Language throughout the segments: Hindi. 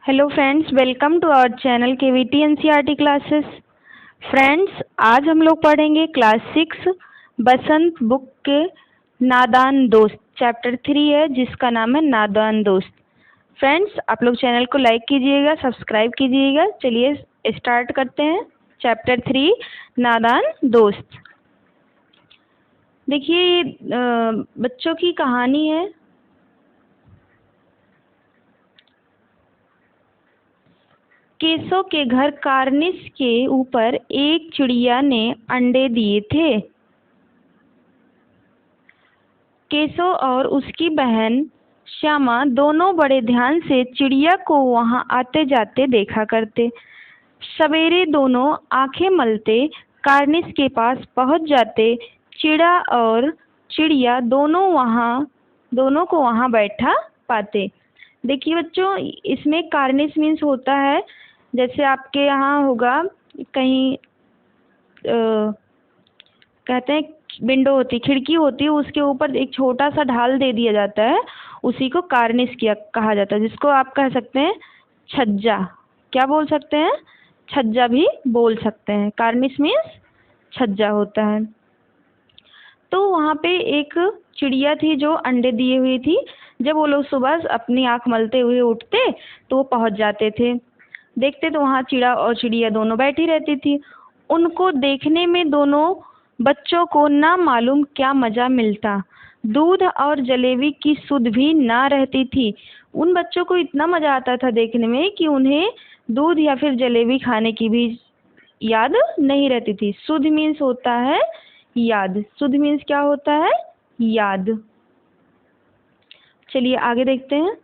Hello friends, welcome to our channel KVT NCERT classes. Friends, आज हम लोग पढ़ेंगे क्लास 6 बसंत बुक के नादान दोस्त। चैप्टर 3 है जिसका नाम है नादान दोस्त। फ्रेंड्स, आप लोग चैनल को लाइक कीजिएगा, सब्सक्राइब कीजिएगा। चलिए स्टार्ट करते हैं। चैप्टर 3 नादान दोस्त। देखिए, ये बच्चों की कहानी है। केशव के घर कार्निस के ऊपर एक चिड़िया ने अंडे दिए थे। केशव और उसकी बहन श्यामा दोनों बड़े ध्यान से चिड़िया को वहां आते जाते देखा करते। सवेरे दोनों आंखें मलते कार्निस के पास पहुंच जाते। चिड़ा और चिड़िया दोनों को वहां बैठा पाते। देखिए बच्चों, इसमें कार्निस मीन्स होता है, जैसे आपके यहाँ होगा कहीं कहते हैं विंडो होती, खिड़की होती है, उसके ऊपर एक छोटा सा ढाल दे दिया जाता है, उसी को कार्निस किया कहा जाता है, जिसको आप कह सकते हैं छज्जा। क्या बोल सकते हैं? छज्जा भी बोल सकते हैं। कार्निस मीन्स छज्जा होता है। तो वहाँ पे एक चिड़िया थी जो अंडे दिए हुई थी। जब वो लोग सुबह अपनी आंख मलते हुए उठते तो वो पहुंच जाते थे। देखते तो वहाँ चिड़ा और चिड़िया दोनों बैठी रहती थी। उनको देखने में दोनों बच्चों को ना मालूम क्या मजा मिलता। दूध और जलेबी की सुध भी ना रहती थी। उन बच्चों को इतना मजा आता था देखने में कि उन्हें दूध या फिर जलेबी खाने की भी याद नहीं रहती थी। सुध मीन्स होता है याद। सुध मीन्स क्या होता है? याद। चलिए आगे देखते हैं।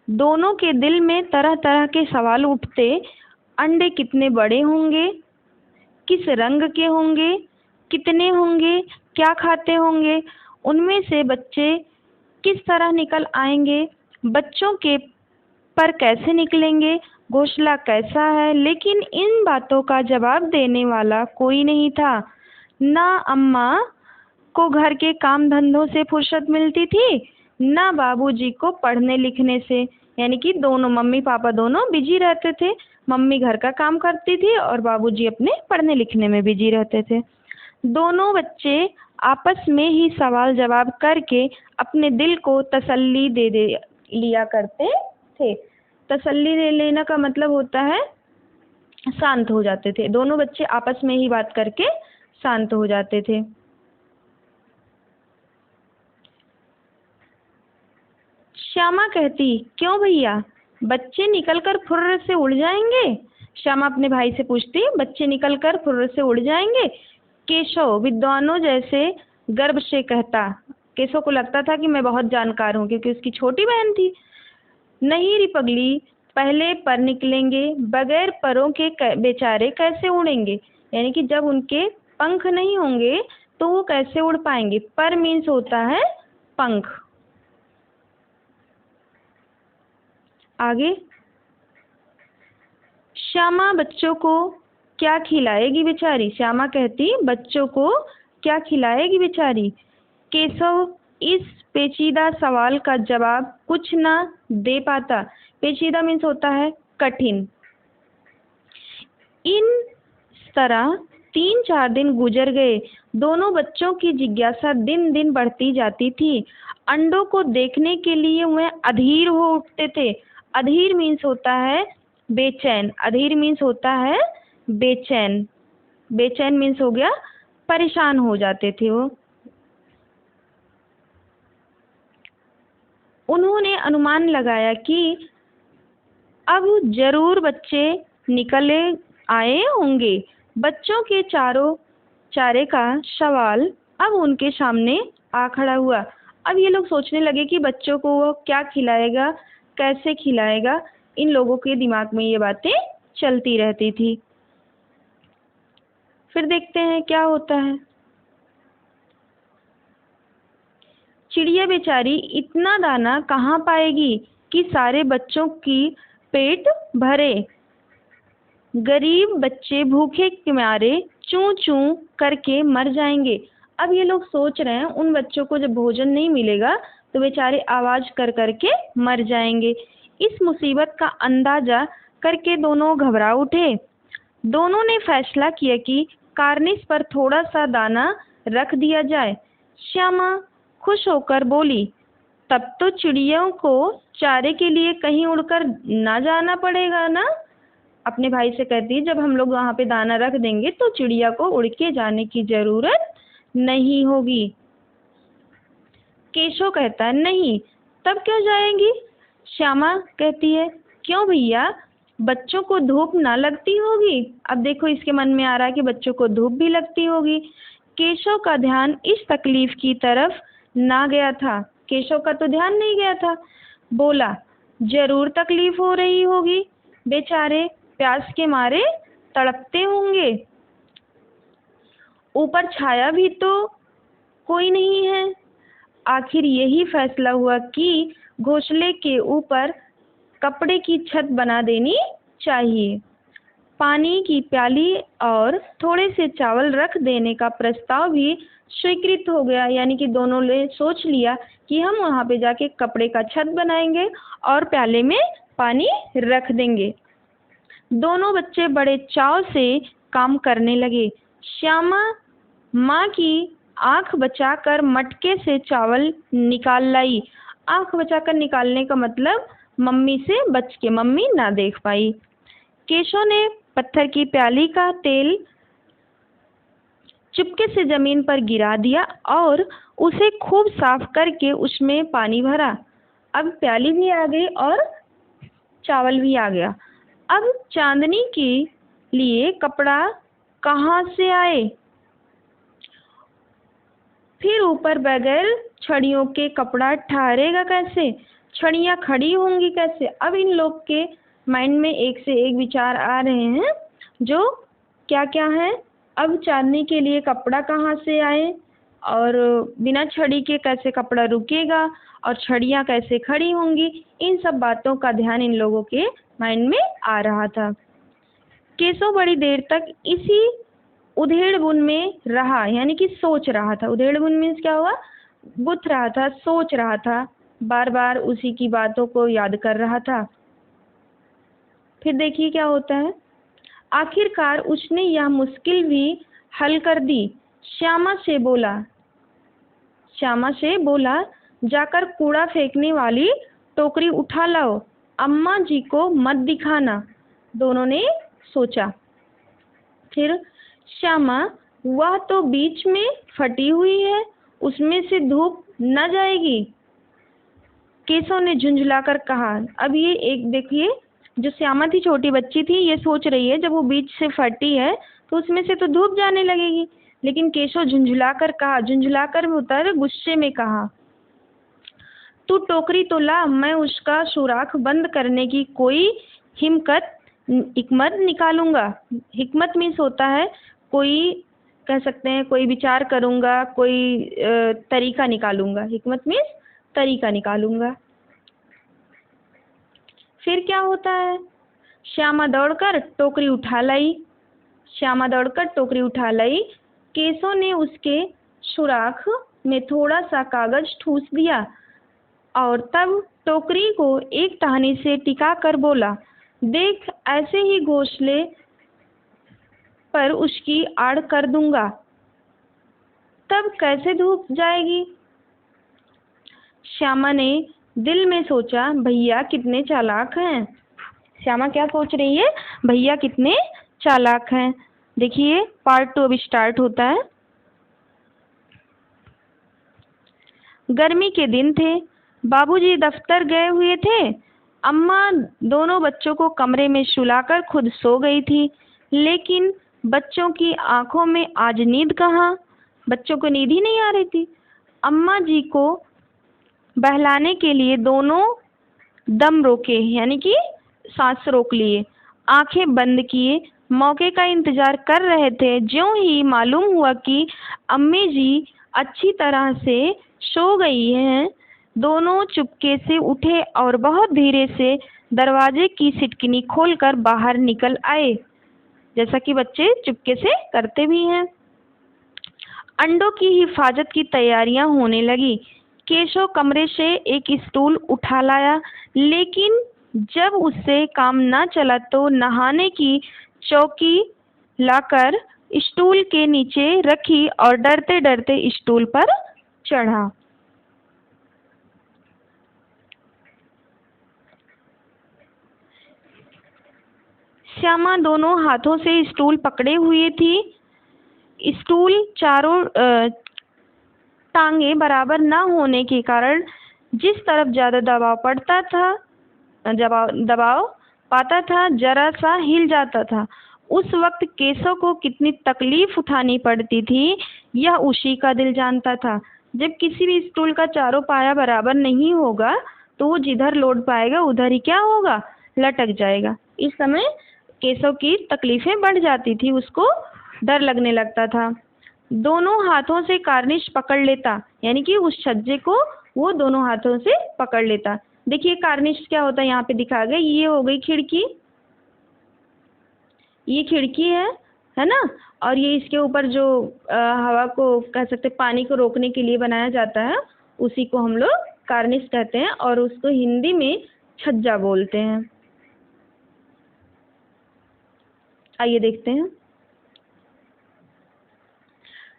दोनों के दिल में तरह तरह के सवाल उठते। अंडे कितने बड़े होंगे, किस रंग के होंगे, कितने होंगे, क्या खाते होंगे, उनमें से बच्चे किस तरह निकल आएंगे, बच्चों के पर कैसे निकलेंगे, घोंसला कैसा है। लेकिन इन बातों का जवाब देने वाला कोई नहीं था। ना अम्मा को घर के काम धंधों से फुर्सत मिलती थी, ना बाबूजी को पढ़ने लिखने से। यानी कि दोनों मम्मी पापा दोनों बिजी रहते थे। मम्मी घर का काम करती थी और बाबूजी अपने पढ़ने लिखने में बिजी रहते थे। दोनों बच्चे आपस में ही सवाल जवाब करके अपने दिल को तसल्ली दे लिया करते थे। तसल्ली दे लेना का मतलब होता है शांत हो जाते थे। दोनों बच्चे आपस में ही बात करके शांत हो जाते थे। श्यामा कहती, क्यों भैया, बच्चे निकलकर फुर्र से उड़ जाएंगे? श्यामा अपने भाई से पूछती, बच्चे निकलकर फुर्र से उड़ जाएंगे? केशव विद्वानों जैसे गर्व से कहता। केशव को लगता था कि मैं बहुत जानकार हूँ, क्योंकि उसकी छोटी बहन थी। नहीं री पगली, पहले पर निकलेंगे, बगैर परों के बेचारे कैसे उड़ेंगे? यानी कि जब उनके पंख नहीं होंगे तो वो कैसे उड़ पाएंगे। पर मीन्स होता है पंख। आगे, श्यामा बच्चों को क्या खिलाएगी बेचारी? श्यामा कहती, बच्चों को क्या खिलाएगी बेचारी? केशव इस पेचीदा सवाल का जवाब कुछ ना दे पाता। पेचीदा मीन्स होता है कठिन। इन तरह 3-4 दिन गुजर गए। दोनों बच्चों की जिज्ञासा दिन दिन बढ़ती जाती थी। अंडों को देखने के लिए वह अधीर हो उठते थे। अधीर मीन्स होता है बेचैन। अधीर मीन्स होता है बेचैन। बेचैन मीन्स हो गया परेशान हो जाते थे वो। उन्होंने अनुमान लगाया कि अब जरूर बच्चे निकले आए होंगे। बच्चों के चारे का सवाल अब उनके सामने आ खड़ा हुआ। अब ये लोग सोचने लगे कि बच्चों को वो क्या खिलाएगा, कैसे खिलाएगा। इन लोगों के दिमाग में ये बातें चलती रहती थी। फिर देखते हैं क्या होता है। चिड़िया बेचारी इतना दाना कहाँ पाएगी कि सारे बच्चों की पेट भरे। गरीब बच्चे भूखे के मारे चूं चूं करके मर जाएंगे। अब ये लोग सोच रहे हैं उन बच्चों को जब भोजन नहीं मिलेगा तो बेचारे आवाज कर करके मर जाएंगे। इस मुसीबत का अंदाजा करके दोनों घबरा उठे। दोनों ने फैसला किया कि कार्निस पर थोड़ा सा दाना रख दिया जाए। श्यामा खुश होकर बोली, तब तो चिड़ियों को चारे के लिए कहीं उड़कर ना जाना पड़ेगा ना। अपने भाई से कहती है, जब हम लोग वहाँ पे दाना रख देंगे तो चिड़िया को उड़ के जाने की जरूरत नहीं होगी। केशव कहता है, नहीं, तब क्यों जाएंगी। श्यामा कहती है, क्यों भैया, बच्चों को धूप ना लगती होगी। अब देखो इसके मन में आ रहा है कि बच्चों को धूप भी लगती होगी। केशव का ध्यान इस तकलीफ की तरफ ना गया था। केशव का तो ध्यान नहीं गया था। बोला, जरूर तकलीफ हो रही होगी, बेचारे प्यास के मारे तड़पते होंगे। ऊपर छाया भी तो कोई नहीं है। आखिर यही फैसला हुआ कि घोंसले के ऊपर कपड़े की छत बना देनी चाहिए। पानी की प्याली और थोड़े से चावल रख देने का प्रस्ताव भी स्वीकृत हो गया। यानी कि दोनों ने सोच लिया कि हम वहाँ पे जाके कपड़े का छत बनाएंगे और प्याले में पानी रख देंगे। दोनों बच्चे बड़े चाव से काम करने लगे। श्यामा माँ की आंख बचाकर मटके से चावल निकाल लाई। आंख बचाकर निकालने का मतलब मम्मी से बच के, मम्मी ना देख पाई। केशव ने पत्थर की प्याली का तेल चुपके से जमीन पर गिरा दिया और उसे खूब साफ करके उसमें पानी भरा। अब प्याली भी आ गई और चावल भी आ गया। अब चांदनी के लिए कपड़ा कहाँ से आए। फिर ऊपर बगैर छड़ियों के कपड़ा ठहरेगा कैसे, छड़ियाँ खड़ी होंगी कैसे। अब इन लोग के माइंड में एक से एक विचार आ रहे हैं, जो क्या क्या है। अब चांदनी के लिए कपड़ा कहाँ से आए, और बिना छड़ी के कैसे कपड़ा रुकेगा, और छड़ियाँ कैसे खड़ी होंगी। इन सब बातों का ध्यान इन लोगों के माइंड में आ रहा था। केशव बड़ी देर तक इसी उधेड़-बुन में रहा, यानी कि सोच रहा था। उधेड़-बुन मीन्स क्या हुआ, गुथ रहा था, सोच रहा था, बार बार उसी की बातों को याद कर रहा था। फिर देखिए क्या होता है। आखिरकार उसने यह मुश्किल भी हल कर दी। श्यामा से बोला, जाकर कूड़ा फेंकने वाली टोकरी उठा लाओ, अम्मा जी को मत दिखाना। दोनों ने सोचा। फिर श्यामा, वह तो बीच में फटी हुई है, उसमें से धूप न जाएगी। केशव ने झुंझलाकर कहा। अब ये एक देखिए, जो श्यामा थी, छोटी बच्ची थी, ये सोच रही है जब वो बीच से फटी है तो उसमें से तो धूप जाने लगेगी। लेकिन केशव झुंझलाकर कहा, झुंझलाकर उतर गुस्से में कहा, तू टोकरी तो ला, मैं उसका सुराख बंद करने की कोई हिकमत निकालूंगा। हिकमत मीन्स होता है कोई, कह सकते हैं कोई विचार करूंगा, कोई तरीका निकालूंगा। हिकमत मीन्स तरीका निकालूंगा। फिर क्या होता है, श्यामा दौड़कर टोकरी उठा लाई। केशव ने उसके सुराख में थोड़ा सा कागज ठूस दिया और तब टोकरी को एक टहनी से टिका कर बोला, देख, ऐसे ही घोंसले पर उसकी आड़ कर दूंगा, तब कैसे धूप जाएगी। श्यामा ने दिल में सोचा, भैया कितने चालाक हैं। श्यामा क्या सोच रही है, भैया कितने चालाक हैं। देखिए पार्ट 2 अभी स्टार्ट होता है। गर्मी के दिन थे, बाबूजी दफ्तर गए हुए थे। अम्मा दोनों बच्चों को कमरे में सुलाकर खुद सो गई थी। लेकिन बच्चों की आंखों में आज नींद कहाँ, बच्चों को नींद ही नहीं आ रही थी। अम्मा जी को बहलाने के लिए दोनों दम रोके, यानी कि सांस रोक लिए, आंखें बंद किए, मौके का इंतजार कर रहे थे। ज्यों ही मालूम हुआ कि अम्मी जी अच्छी तरह से सो गई हैं, दोनों चुपके से उठे और बहुत धीरे से दरवाजे की सिटकिनी खोलकर बाहर निकल आए, जैसा कि बच्चे चुपके से करते भी हैं। अंडों की हिफाजत की तैयारियां होने लगी। केशव कमरे से एक स्टूल उठा लाया, लेकिन जब उससे काम न चला तो नहाने की चौकी लाकर स्टूल के नीचे रखी और डरते डरते स्टूल पर चढ़ा। श्यामा दोनों हाथों से स्टूल पकड़े हुए थी। स्टूल चारों टांगे बराबर न होने के कारण जिस तरफ ज्यादा दबाव पाता था जरा सा हिल जाता था। उस वक्त केशव को कितनी तकलीफ उठानी पड़ती थी यह उसी का दिल जानता था। जब किसी भी स्टूल का चारों पाया बराबर नहीं होगा तो वो जिधर लोड पाएगा उधर ही क्या होगा, लटक जाएगा। इस समय केशव की तकलीफें बढ़ जाती थी, उसको डर लगने लगता था। दोनों हाथों से कार्निश पकड़ लेता, यानी कि उस छज्जे को वो दोनों हाथों से पकड़ लेता। देखिए कार्निश क्या होता है यहाँ पे दिखा गया। ये हो गई खिड़की, ये खिड़की है ना। और ये इसके ऊपर जो हवा को कह सकते पानी को रोकने के लिए बनाया जाता है उसी को हम लोग कार्निश कहते हैं और उसको हिंदी में छज्जा बोलते हैं। आइए देखते हैं।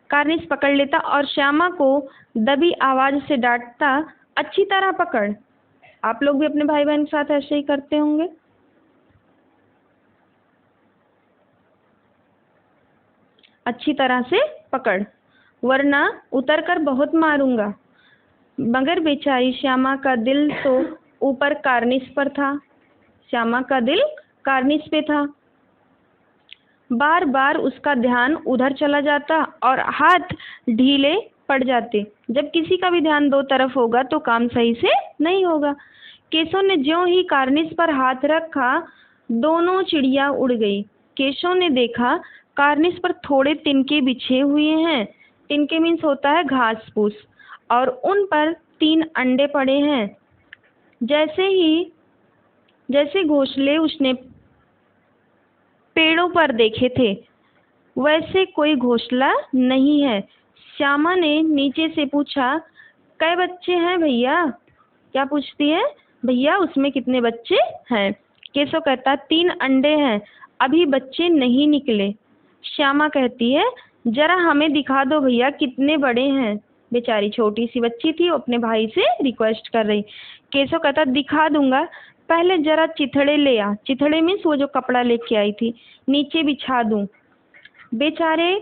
कार्निश पकड़ लेता और श्यामा को दबी आवाज से डांटता, अच्छी तरह पकड़। आप लोग भी अपने भाई बहन के साथ ऐसे ही करते होंगे। अच्छी तरह से पकड़ वरना उतर कर बहुत मारूंगा। मगर बेचारी श्यामा का दिल तो ऊपर कार्निश पर था। श्यामा का दिल कार्निश पे था। बार बार उसका ध्यान उधर चला जाता और हाथ ढीले पड़ जाते। जब किसी का भी ध्यान दो तरफ होगा तो काम सही से नहीं होगा। केशव ने ज्यों ही कार्निश पर हाथ रखा दोनों चिड़िया उड़ गई। केशव ने देखा कार्निश पर थोड़े तिनके बिछे हुए हैं। तिनके मीन्स होता है घास फूस, और उन पर 3 अंडे पड़े हैं। जैसे घोंसले उसने पेड़ों पर देखे थे वैसे कोई घोंसला नहीं है। श्यामा ने नीचे से पूछा, कै बच्चे हैं भैया? क्या पूछती है? भैया उसमें कितने बच्चे हैं? केशव कहता 3 अंडे हैं, अभी बच्चे नहीं निकले। श्यामा कहती है, जरा हमें दिखा दो भैया कितने बड़े हैं। बेचारी छोटी सी बच्ची थी, वो अपने भाई से रिक्वेस्ट कर रही। केशव कहता दिखा दूंगा, पहले जरा चिथड़े ले आ। चिथड़े मीन्स वो जो कपड़ा लेके आई थी, नीचे बिछा दूं। बेचारे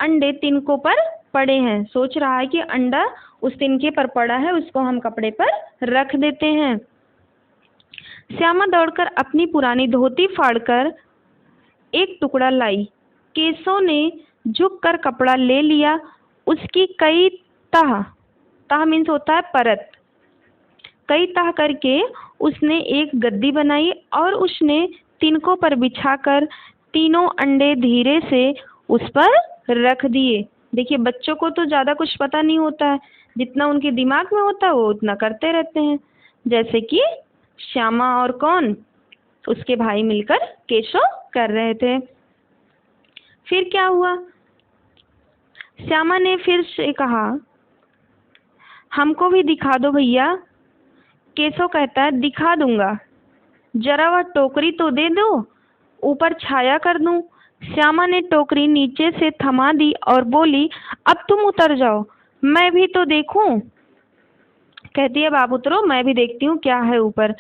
अंडे तिनकों पर पड़े हैं। सोच रहा है कि अंडा उस तिनके पर पड़ा है, उसको हम कपड़े पर रख देते हैं। श्यामा दौड़कर अपनी पुरानी धोती फाड़कर एक टुकड़ा लाई। केशव ने झुककर कपड़ा ले लिया। उसकी कई तह मीन्स होता है परत, कई तह करके उसने एक गद्दी बनाई और उसने तिनकों पर बिछाकर तीनों अंडे धीरे से उस पर रख दिए। देखिए बच्चों को तो ज़्यादा कुछ पता नहीं होता है, जितना उनके दिमाग में होता है वो उतना करते रहते हैं। जैसे कि श्यामा और कौन, उसके भाई मिलकर केशव कर रहे थे। फिर क्या हुआ? श्यामा ने फिर से कहा, हमको भी दिखा दो भैया। केशव कहता है दिखा दूंगा, जरा वह टोकरी तो दे दो, ऊपर छाया कर दूं। श्यामा ने टोकरी नीचे से थमा दी और बोली, अब तुम उतर जाओ, मैं भी तो देखूं। कहती है, आप उतरो, मैं भी देखती हूँ क्या है ऊपर।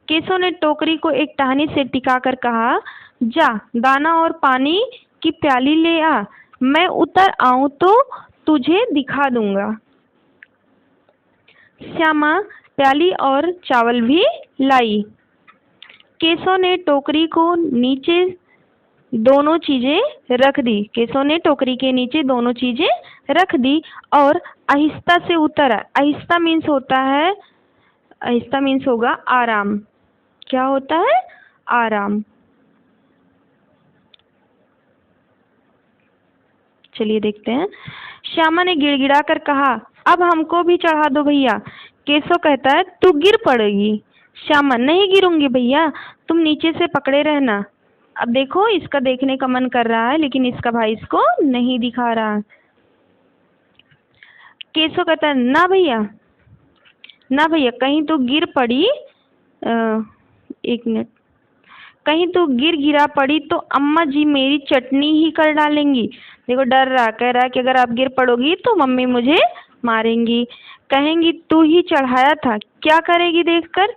केशव ने टोकरी को एक टहनी से टिकाकर कहा, जा दाना और पानी की प्याली ले आ, मैं उतर आऊं तो तुझे दिखा दूंगा। श्यामा प्याली और चावल भी लाई। केशव ने टोकरी को नीचे दोनों चीजें रख दी। केशव ने टोकरी के नीचे दोनों चीजें रख दी और आहिस्ता से उतरा। आहिस्ता मीन्स होता है, आहिस्ता मीन्स होगा आराम। क्या होता है? आराम। चलिए देखते हैं। श्यामा ने गिड़गिड़ा कर कहा, अब हमको भी चढ़ा दो भैया। केशव कहता है, तू गिर पड़ेगी। श्यामा, नहीं गिरूंगी भैया, तुम नीचे से पकड़े रहना। अब देखो इसका देखने का मन कर रहा है लेकिन इसका भाई इसको नहीं दिखा रहा। केशव कहता है, ना भैया, ना भैया, कहीं तो गिर पड़ी। एक मिनट। कहीं तू गिर गिरा पड़ी तो अम्मा जी मेरी चटनी ही कर डालेंगी। देखो डर रहा, कह रहा है कि अगर आप गिर पड़ोगी तो मम्मी मुझे मारेंगी, कहेंगी तू ही चढ़ाया था। क्या करेगी देखकर।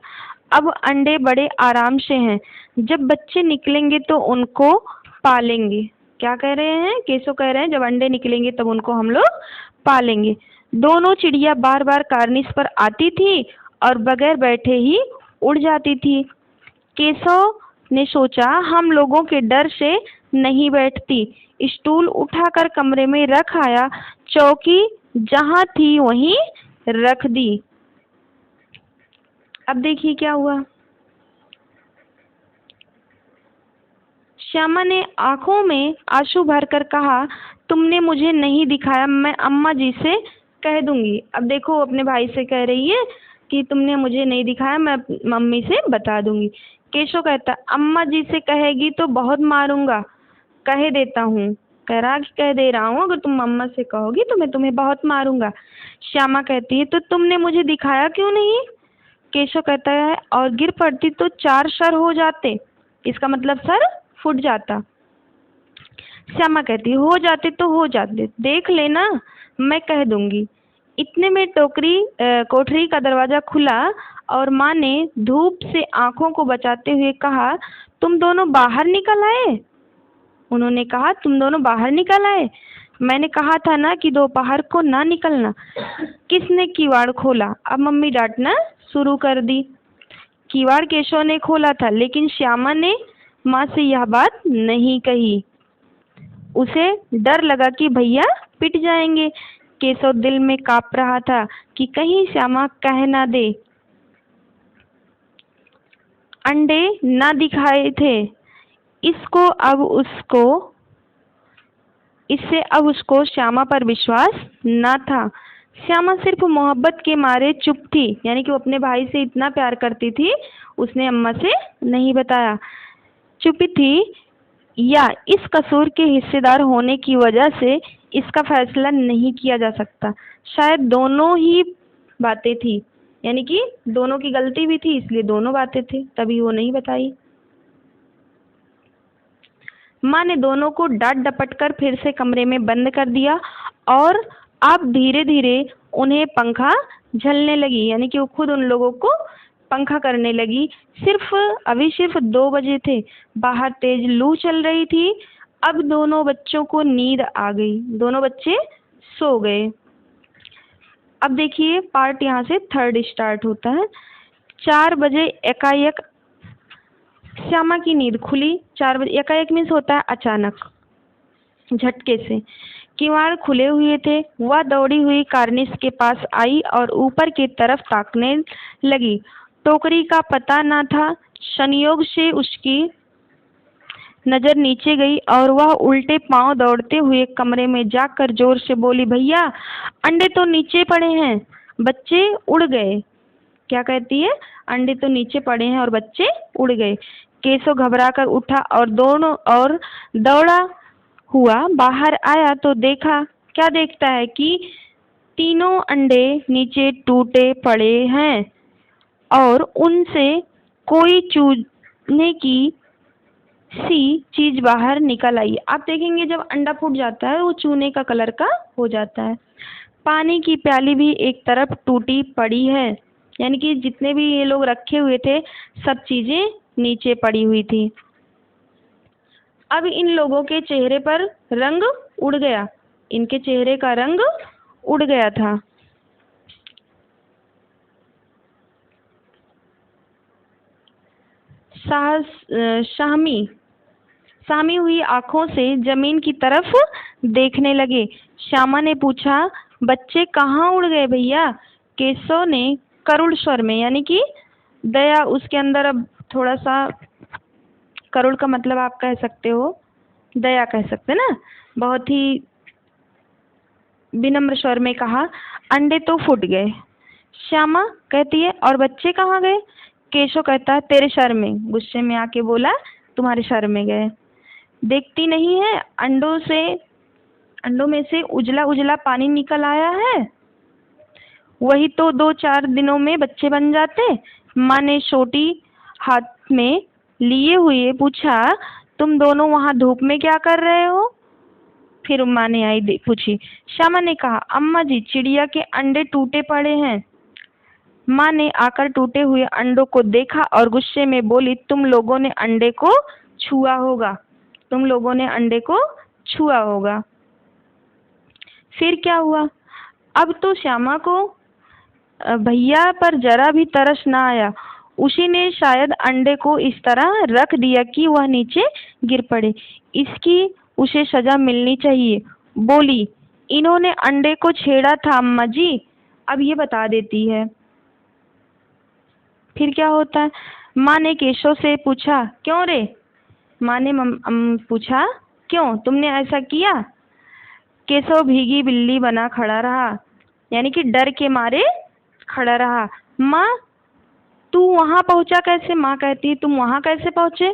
अब अंडे बड़े आराम से हैं, जब बच्चे निकलेंगे तो उनको पालेंगे। क्या कह रहे हैं, केशव कह रहे हैं जब अंडे निकलेंगे तब उनको हम लोग पालेंगे। दोनों चिड़िया बार बार कार्निस पर आती थी और बगैर बैठे ही उड़ जाती थी। केशव ने सोचा हम लोगों के डर से नहीं बैठती। स्टूल उठाकर कमरे में रख आया, चौकी जहां थी वहीं रख दी। अब देखिए क्या हुआ। श्यामा ने आंखों में आंसू भरकर कहा, तुमने मुझे नहीं दिखाया, मैं अम्मा जी से कह दूंगी। अब देखो अपने भाई से कह रही है कि तुमने मुझे नहीं दिखाया, मैं मम्मी से बता दूंगी। केशव कहता, अम्मा जी से कहेगी तो बहुत मारूंगा, कह देता हूँ। कह रहा कि कह दे रहा हूँ, अगर तुम मम्मा से कहोगी तो मैं तुम्हें बहुत मारूंगा। श्यामा कहती है, तो तुमने मुझे दिखाया क्यों नहीं। केशव कहता है, और गिर पड़ती तो 4 सर हो जाते, इसका मतलब सर फूट जाता। श्यामा कहती है, हो जाते तो हो जाते, देख लेना, मैं कह दूंगी। इतने में कोठरी का दरवाजा खुला और माँ ने धूप से आंखों को बचाते हुए कहा, तुम दोनों बाहर निकल आए। उन्होंने कहा, तुम दोनों बाहर निकल आए, मैंने कहा था ना कि दोपहर को ना निकलना। किसने किवाड़ खोला। अब मम्मी डांटना शुरू कर दी। किवाड़ केशव ने खोला था, लेकिन श्यामा ने माँ से यह बात नहीं कही। उसे डर लगा कि भैया पिट जाएंगे। केशव दिल में कांप रहा था कि कहीं श्यामा कह ना दे। अंडे ना दिखाए थे, इससे अब उसको श्यामा पर विश्वास ना था। श्यामा सिर्फ मोहब्बत के मारे चुप थी, यानी कि वो अपने भाई से इतना प्यार करती थी, उसने अम्मा से नहीं बताया। चुप थी, या इस कसूर के हिस्सेदार होने की वजह से इसका फैसला नहीं किया जा सकता। शायद दोनों ही बातें थी, यानी कि दोनों की गलती भी थी, इसलिए दोनों बातें थी, तभी वो नहीं बताई। माँ ने दोनों को डांट डपट कर फिर से कमरे में बंद कर दिया और अब धीरे धीरे उन्हें पंखा झलने लगी, यानी कि वो खुद उन लोगों को पंखा करने लगी। अभी सिर्फ 2 बजे थे, बाहर तेज लू चल रही थी। अब दोनों बच्चों को नींद आ गई, दोनों बच्चे सो गए। अब देखिए पार्ट यहाँ से 3rd स्टार्ट होता है। 4 बजे एकाएक श्यामा की नींद खुली। 4 बजे एकाएक मीन्स होता है अचानक, झटके से। किवाड़ खुले हुए थे। वह दौड़ी हुई कार्निस के पास आई और ऊपर की तरफ ताकने लगी। टोकरी का पता न था। संयोग से उसकी नजर नीचे गई और वह उल्टे पांव दौड़ते हुए कमरे में जाकर जोर से बोली, भैया अंडे तो नीचे पड़े हैं, बच्चे उड़ गए। क्या कहती है, अंडे तो नीचे पड़े हैं और बच्चे उड़ गए। केशव घबरा कर उठा और दौड़ा हुआ बाहर आया तो क्या देखता है कि तीनों अंडे नीचे टूटे पड़े हैं और उनसे कोई चूने की सी चीज बाहर निकल आई। आप देखेंगे जब अंडा फूट जाता है वो चूने का कलर का हो जाता है। पानी की प्याली भी एक तरफ टूटी पड़ी है, यानी कि जितने भी ये लोग रखे हुए थे सब चीजें नीचे पड़ी हुई थी। अब इन लोगों के चेहरे पर रंग उड़ गया, इनके चेहरे का रंग उड़ गया था। सहमी हुई आंखों से जमीन की तरफ देखने लगे। श्यामा ने पूछा, बच्चे कहाँ उड़ गए भैया। केशव ने करुण स्वर में, यानी कि दया उसके अंदर, अब थोड़ा सा करुण का मतलब आप कह सकते हो दया कह सकते ना, बहुत ही विनम्र स्वर में कहा, अंडे तो फूट गए। श्यामा कहती है, और बच्चे कहाँ गए। केशव कहता है, तेरे सर में, गुस्से में आके बोला, तुम्हारे सर में गए। देखती नहीं है अंडों में से उजला उजला पानी निकल आया है, वही तो 2-4 दिनों में बच्चे बन जाते। माँ ने सोटी हाथ में लिए हुए पूछा, तुम दोनों वहाँ धूप में क्या कर रहे हो? फिर माँ ने पूछी। श्यामा ने कहा, अम्मा जी, चिड़िया के अंडे टूटे पड़े हैं। माँ ने आकर टूटे हुए अंडों को देखा और गुस्से में बोली, तुम लोगों ने अंडे को छुआ होगा, तुम लोगों ने अंडे को छुआ होगा। फिर क्या हुआ? अब तो श्यामा को भैया पर जरा भी तरस ना आया। उसी ने शायद अंडे को इस तरह रख दिया कि वह नीचे गिर पड़े। इसकी उसे सजा मिलनी चाहिए। बोली, इन्होंने अंडे को छेड़ा था अम्मा जी, अब ये बता देती है। फिर क्या होता है? माँ ने केशव से पूछा, क्यों रे? माँ ने पूछा, क्यों तुमने ऐसा किया? केशव भीगी बिल्ली बना खड़ा रहा, यानी कि डर के मारे खड़ा रहा। माँ, तू वहां पहुंचा कैसे? माँ कहती, तुम वहां कैसे पहुंचे?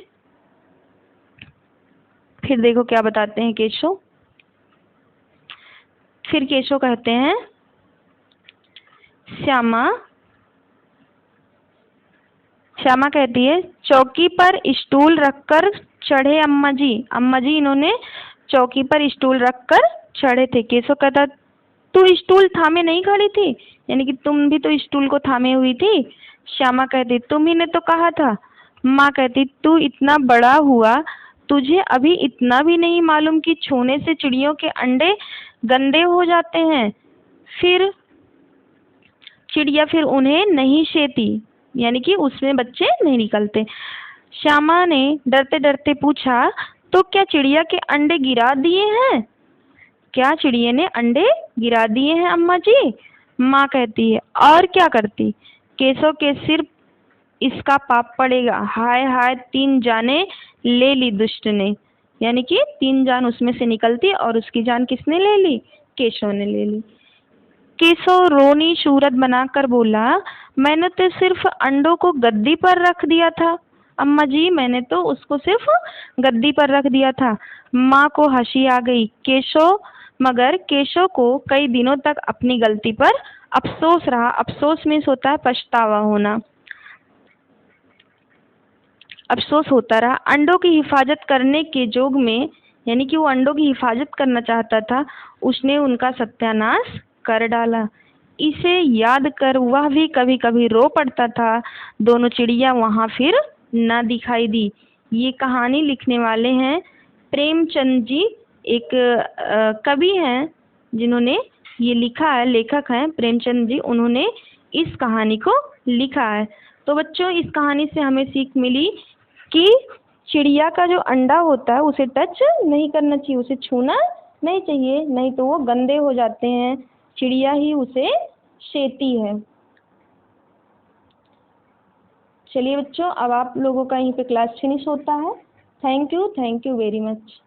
फिर देखो क्या बताते हैं केशव। फिर केशव कहते हैं, श्यामा कहती है, चौकी पर स्टूल रखकर चढ़े अम्मा जी। अम्मा जी इन्होंने चौकी पर स्टूल रखकर चढ़े थे। केशव कहता, तू स्टूल थामे नहीं खड़ी थी, यानी कि तुम भी तो स्टूल को थामे हुई थी। श्यामा कहती, तुम ही ने तो कहा था। माँ कहती, तू इतना बड़ा हुआ, तुझे अभी इतना भी नहीं मालूम कि छूने से चिड़ियों के अंडे गंदे हो जाते हैं, फिर चिड़िया फिर उन्हें नहीं शेती, यानी कि उसमें बच्चे नहीं निकलते। श्यामा ने डरते डरते पूछा, तो क्या चिड़िया के अंडे गिरा दिए हैं? क्या चिड़िया ने अंडे गिरा दिए हैं अम्मा जी? माँ कहती है, और क्या करती? केशव के सिर इसका पाप पड़ेगा। हाय हाय, 3 जाने ले ली दुष्ट ने, यानी कि 3 जान उसमें से निकलती और उसकी जान किसने ले ली? केशव ने ले ली। केशव रोनी सूरत बनाकर बोला, मैंने तो सिर्फ अंडों को गद्दी पर रख दिया था अम्मा जी, मैंने तो उसको सिर्फ गद्दी पर रख दिया था। माँ को हंसी आ गई। मगर केशव को कई दिनों तक अपनी गलती पर अफसोस रहा। अफसोस मीन्स होता है पछतावा होना, अफसोस होता रहा। अंडों की हिफाजत करने के जोग में, यानी कि वो अंडों की हिफाजत करना चाहता था, उसने उनका सत्यानाश कर डाला। इसे याद कर वह भी कभी कभी रो पड़ता था। दोनों चिड़िया वहां फिर न दिखाई दी। ये कहानी लिखने वाले हैं प्रेमचंद जी, एक कवि हैं जिन्होंने ये लिखा है, लेखक हैं प्रेमचंद जी, उन्होंने इस कहानी को लिखा है। तो बच्चों, इस कहानी से हमें सीख मिली कि चिड़िया का जो अंडा होता है उसे टच नहीं करना चाहिए, उसे छूना नहीं चाहिए, नहीं तो वो गंदे हो जाते हैं, चिड़िया ही उसे शेती है। चलिए बच्चों, अब आप लोगों का यहीं पे क्लास फिनिश होता है। Thank you very much.